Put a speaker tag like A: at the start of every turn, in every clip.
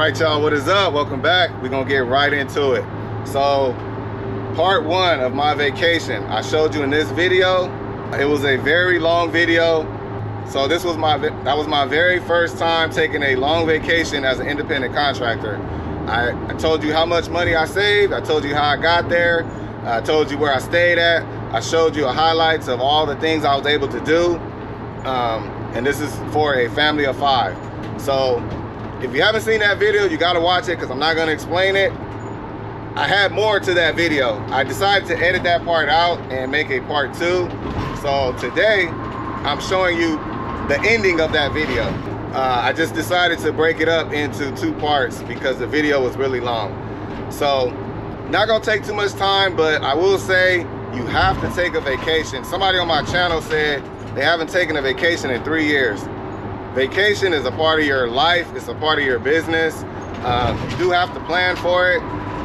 A: right, y'all, what is up? Welcome back. We're gonna get right into it. So part one of my vacation, I showed you in this video. It was a very long video. So that was my very first time taking a long vacation as an independent contractor. I told you how much money I saved. I told you how I got there. I told you where I stayed at. I showed you highlights of all the things I was able to do. And this is for a family of 5. So if you haven't seen that video, you gotta watch it because I'm not gonna explain it. I had more to that video. I decided to edit that part out and make a part 2. So today, I'm showing you the ending of that video. I just decided to break it up into 2 parts because the video was really long. So, not gonna take too much time, but I will say you have to take a vacation. Somebody on my channel said they haven't taken a vacation in 3 years. Vacation is a part of your life. It's a part of your business. You do have to plan for it,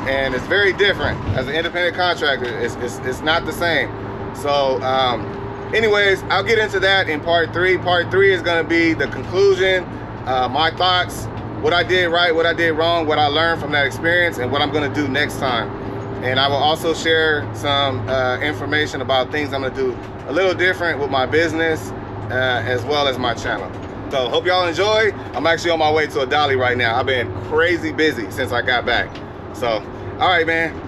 A: and it's very different. As an independent contractor, it's not the same. So anyways, I'll get into that in part 3. Part 3 is going to be the conclusion, my thoughts, what I did right, what I did wrong, what I learned from that experience, and what I'm going to do next time. And I will also share some information about things I'm going to do a little different with my business as well as my channel. So hope y'all enjoy. I'm actually on my way to a dolly right now. I've been crazy busy since I got back. So, all right, man.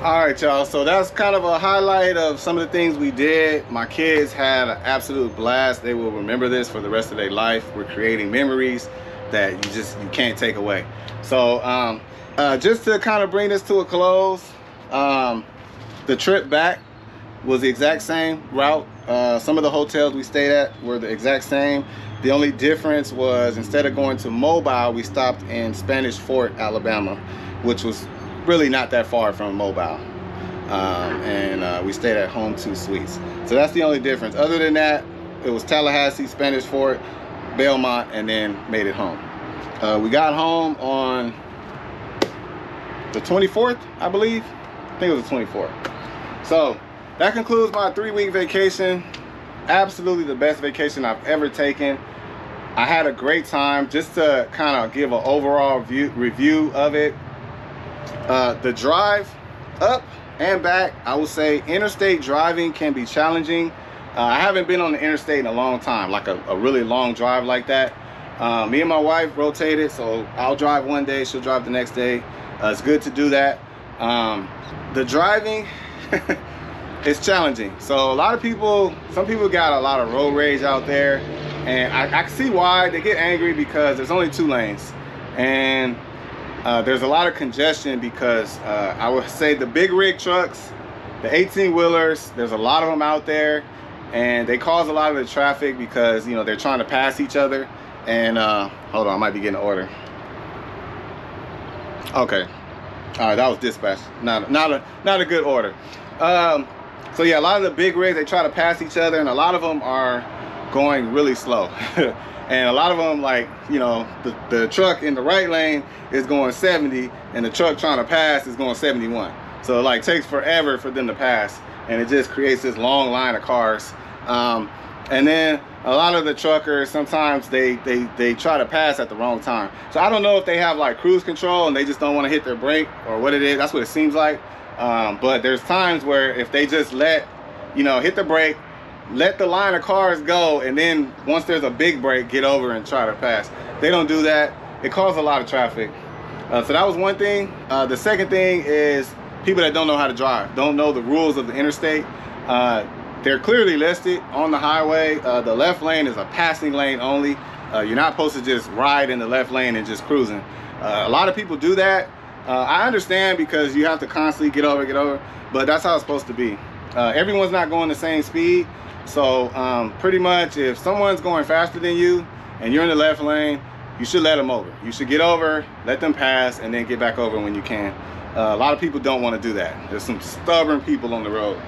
A: All right, y'all. So that's kind of a highlight of some of the things we did. My kids had an absolute blast. They will remember this for the rest of their life. We're creating memories that you can't take away. So just to kind of bring this to a close, the trip back was the exact same route. Some of the hotels we stayed at were the exact same. The only difference was instead of going to Mobile, we stopped in Spanish Fort, Alabama, which was really not that far from Mobile. And we stayed at Home 2 Suites. So that's the only difference. Other than that, it was Tallahassee, Spanish Fort, Belmont, and then made it home. We got home on the 24th, I believe. I think it was the 24th. So that concludes my 3-week vacation. Absolutely the best vacation I've ever taken. I had a great time. Just to kind of give an overall review of it. The drive up and back, I would say interstate driving can be challenging. I haven't been on the interstate in a long time, like a really long drive like that. Me and my wife rotated, so I'll drive one day, she'll drive the next day. It's good to do that. The driving, it's challenging. So a lot of people, some people got a lot of road rage out there, and I can see why. They get angry because there's only 2 lanes, and there's a lot of congestion because I would say the big rig trucks, the 18-wheelers, there's a lot of them out there, and they cause a lot of the traffic because, you know, they're trying to pass each other. And hold on, I might be getting an order. Okay, all right, that was dispatch. Not a good order. So yeah, a lot of the big rigs, they try to pass each other, and a lot of them are going really slow. And a lot of them, like, you know, the truck in the right lane is going 70, and the truck trying to pass is going 71. So it like takes forever for them to pass, and it just creates this long line of cars. And then a lot of the truckers, sometimes they try to pass at the wrong time. So I don't know if they have like cruise control and they just don't want to hit their brake or what it is. That's what it seems like. But there's times where if they just let, you know, hit the brake, let the line of cars go, and then once there's a big break, get over and try to pass. They don't do that. It causes a lot of traffic. So that was one thing. The second thing is people that don't know how to drive, don't know the rules of the interstate. They're clearly listed on the highway. The left lane is a passing lane only. You're not supposed to just ride in the left lane and just cruising. A lot of people do that. I understand because you have to constantly get over, but that's how it's supposed to be. Everyone's not going the same speed. So pretty much if someone's going faster than you and you're in the left lane, you should let them over. You should get over, let them pass, and then get back over when you can. A lot of people don't want to do that. There's some stubborn people on the road.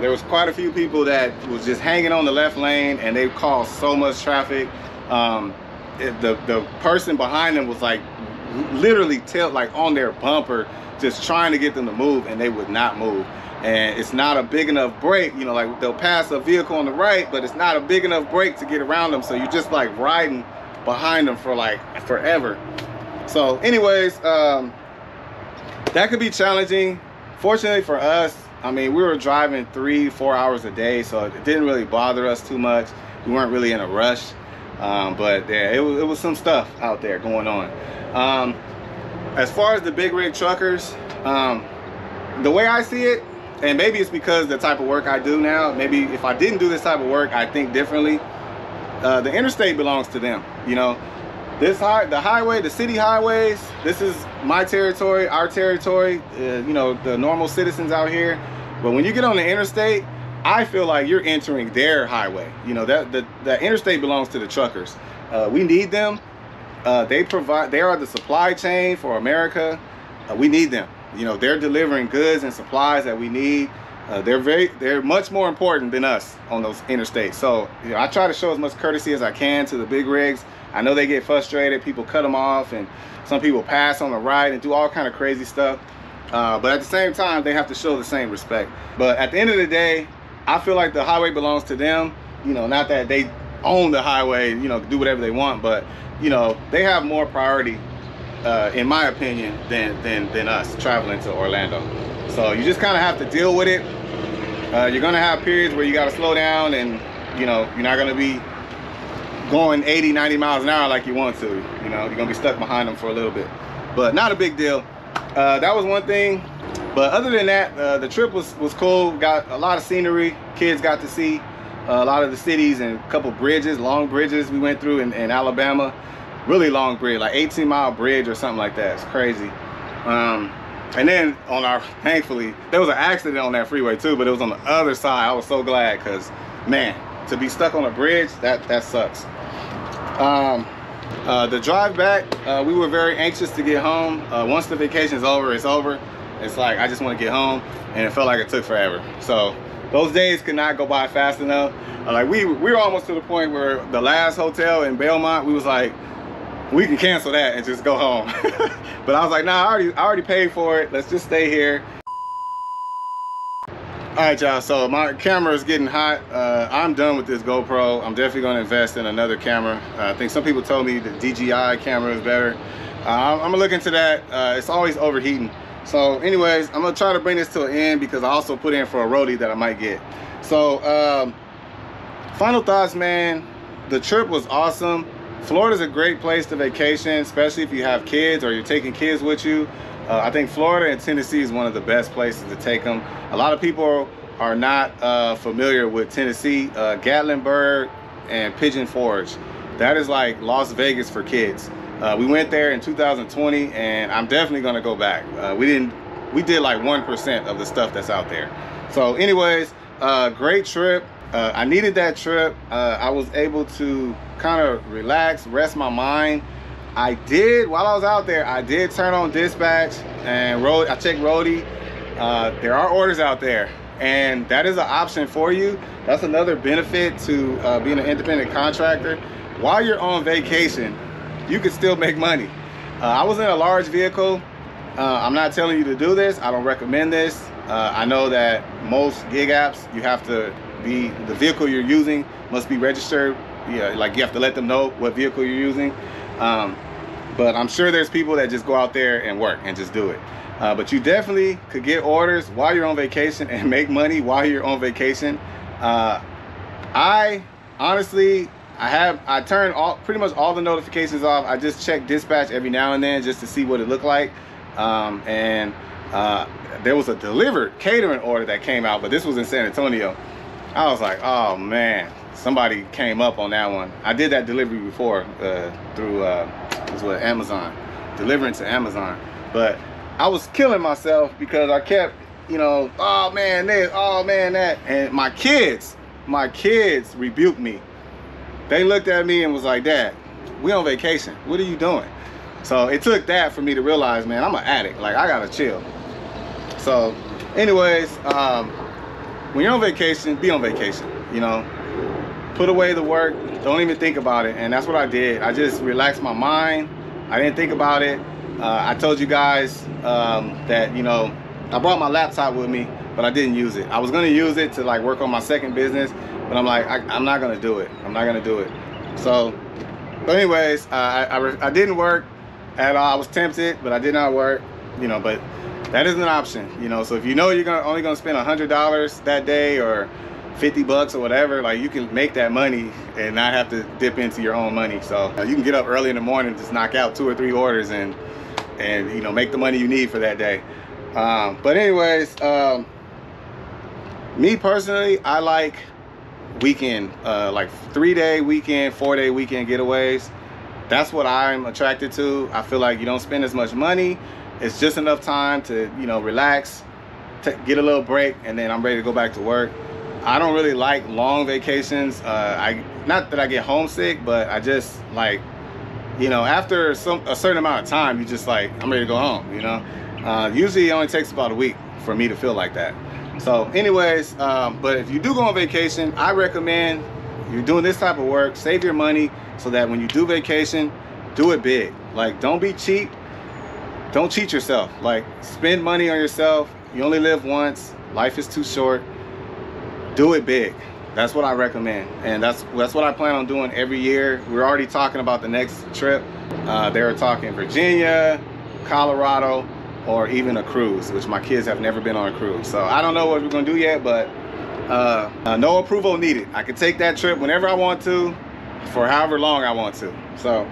A: There was quite a few people that was just hanging on the left lane, and they caused so much traffic. The person behind them was like literally like on their bumper, just trying to get them to move, and they would not move. And it's not a big enough break, you know, like they'll pass a vehicle on the right, but it's not a big enough break to get around them. So you're just like riding behind them for like forever. So anyways, that could be challenging. Fortunately for us, I mean, we were driving 3-4 hours a day, so it didn't really bother us too much. We weren't really in a rush. But yeah, it was some stuff out there going on. As far as the big rig truckers, the way I see it, and maybe it's because the type of work I do now, maybe if I didn't do this type of work, I think differently. The interstate belongs to them, you know. The highway, the city highways, this is my territory, our territory, you know, the normal citizens out here. But when you get on the interstate, I feel like you're entering their highway. You know, that interstate belongs to the truckers. We need them. They are the supply chain for America. We need them. You know, they're delivering goods and supplies that we need. They're much more important than us on those interstates. So, you know, I try to show as much courtesy as I can to the big rigs. I know they get frustrated. People cut them off, and some people pass on the right and do all kind of crazy stuff. But at the same time, they have to show the same respect. But at the end of the day, I feel like the highway belongs to them. You know, not that they own the highway, you know, do whatever they want, but, you know, they have more priority, in my opinion, than us traveling to Orlando. So you just kind of have to deal with it. You're gonna have periods where you gotta slow down, and, you know, you're not gonna be going 80-90 miles an hour like you want to. You know, you're gonna be stuck behind them for a little bit, but not a big deal. That was one thing. But other than that, the trip was cool. Got a lot of scenery. Kids got to see a lot of the cities and a couple bridges, long bridges we went through in Alabama. Really long bridge, like 18-mile bridge or something like that. It's crazy. And then thankfully, there was an accident on that freeway too, but it was on the other side. I was so glad, because, man, to be stuck on a bridge, that sucks. The drive back, we were very anxious to get home. Once the vacation's over, it's over. It's like, I just want to get home, and it felt like it took forever. So those days could not go by fast enough. Like we were almost to the point where the last hotel in Belmont, we was like, we can cancel that and just go home. But I was like, nah, I already paid for it. Let's just stay here. All right, y'all, so my camera is getting hot. I'm done with this GoPro. I'm definitely gonna invest in another camera. I think some people told me the DJI camera is better. I'm gonna look into that. It's always overheating. So anyways, I'm gonna try to bring this to an end, because I also put in for a roadie that I might get. So final thoughts, man. The trip was awesome. Florida's a great place to vacation, especially if you have kids or you're taking kids with you. I think Florida and Tennessee is one of the best places to take them. A lot of people are not familiar with Tennessee. Gatlinburg and Pigeon Forge. That is like Las Vegas for kids. We went there in 2020, and I'm definitely gonna go back. We did like 1% of the stuff that's out there. So anyways, great trip. I needed that trip. I was able to kind of relax, rest my mind. While I was out there, I did turn on dispatch and I checked roadie. There are orders out there, and that is an option for you. That's another benefit to being an independent contractor. While you're on vacation, you can still make money. I was in a large vehicle. I'm not telling you to do this. I don't recommend this. I know that most gig apps, you have to the vehicle you're using must be registered. Yeah, like you have to let them know what vehicle you're using. But I'm sure there's people that just go out there and work and just do it. But you definitely could get orders while you're on vacation and make money while you're on vacation. I honestly, I turned pretty much all the notifications off. I just check dispatch every now and then just to see what it looked like. There was a delivered catering order that came out, but this was in San Antonio. I was like, oh man, somebody came up on that one. I did that delivery before through Amazon, delivering to Amazon. But I was killing myself because I kept, you know, oh man this, oh man that. And my kids rebuked me. They looked at me and was like, Dad, we on vacation. What are you doing? So it took that for me to realize, man, I'm an addict. Like, I gotta chill. So anyways, when you're on vacation, be on vacation, you know. Put away the work, don't even think about it. And that's what I did. I just relaxed my mind. I didn't think about it. I told you guys that, you know, I brought my laptop with me, but I didn't use it. I was gonna use it to like work on my second business, but I'm like, I'm not gonna do it. I'm not gonna do it. So But anyways, I didn't work at all. I was tempted, but I did not work, you know, but that isn't an option, you know. So if you know you're only gonna spend $100 that day, or 50 bucks or whatever, like, you can make that money and not have to dip into your own money. So you can get up early in the morning, just knock out 2 or 3 orders and you know, make the money you need for that day. But anyways, me personally, I like weekend, like 3-day weekend, 4-day weekend getaways. That's what I'm attracted to. I feel like you don't spend as much money. It's just enough time to, you know, relax, get a little break, and then I'm ready to go back to work. I don't really like long vacations. Not that I get homesick, but I just like, you know, after a certain amount of time, you just like, I'm ready to go home, you know. Usually it only takes about a week for me to feel like that. So anyways, but if you do go on vacation, I recommend you're doing this type of work, save your money so that when you do vacation, do it big. Like, don't be cheap. Don't cheat yourself. Like, spend money on yourself. You only live once. Life is too short. Do it big. That's what I recommend, and that's what I plan on doing every year. We're already talking about the next trip. They were talking Virginia, Colorado, or even a cruise, which my kids have never been on a cruise. So I don't know what we're gonna do yet, but no approval needed. I can take that trip whenever I want to, for however long I want to. So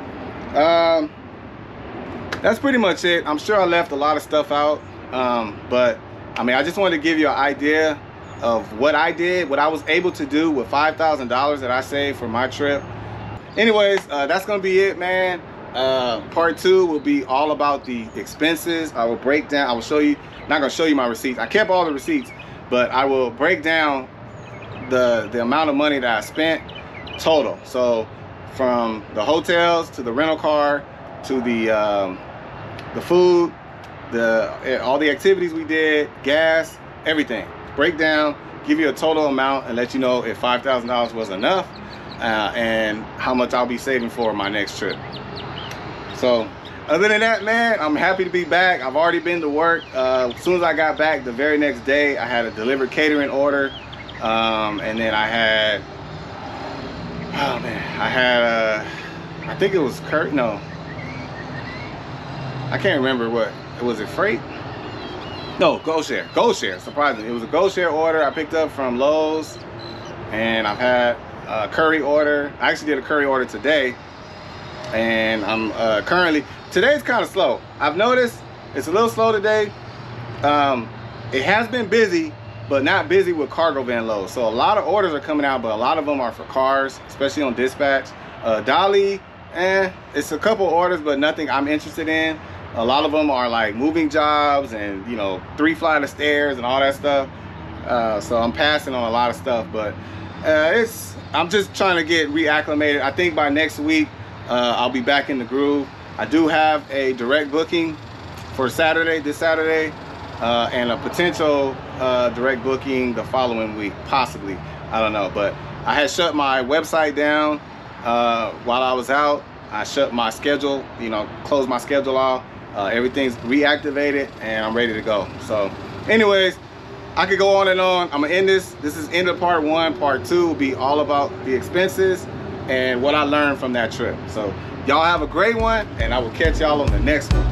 A: that's pretty much it. I'm sure I left a lot of stuff out, but I mean, I just wanted to give you an idea of what I did, what I was able to do with $5,000 that I saved for my trip. Anyways, that's gonna be it, man. Part 2 will be all about the expenses. I will break down, I will show you, not gonna show you my receipts. I kept all the receipts, but I will break down the amount of money that I spent total. So from the hotels to the rental car to the food, all the activities we did, gas, everything. Break down, give you a total amount, and let you know if $5,000 was enough, and how much I'll be saving for my next trip. So other than that, man, I'm happy to be back. I've already been to work. As soon as I got back, the very next day, I had a delivered catering order, and then I had, oh man, I had I think it was no, I can't remember what was it, freight? No, GoShare, surprisingly. It was a GoShare order I picked up from Lowe's, and I've had a curry order. I actually did a curry order today, and I'm today's kind of slow. I've noticed it's a little slow today. It has been busy, but not busy with cargo van loads. So a lot of orders are coming out, but a lot of them are for cars, especially on dispatch. Dolly, it's a couple orders, but nothing I'm interested in. A lot of them are like moving jobs and, you know, 3 flight of stairs and all that stuff. So I'm passing on a lot of stuff, but I'm just trying to get reacclimated. I think by next week, I'll be back in the groove. I do have a direct booking for Saturday, this Saturday, and a potential direct booking the following week, possibly. I don't know, but I had shut my website down while I was out. I shut my schedule, you know, closed my schedule off. Everything's reactivated, and I'm ready to go. So anyways, I could go on and on. I'm gonna end this. This is end of part 1. Part 2 will be all about the expenses and what I learned from that trip. So y'all have a great one, and I will catch y'all on the next one.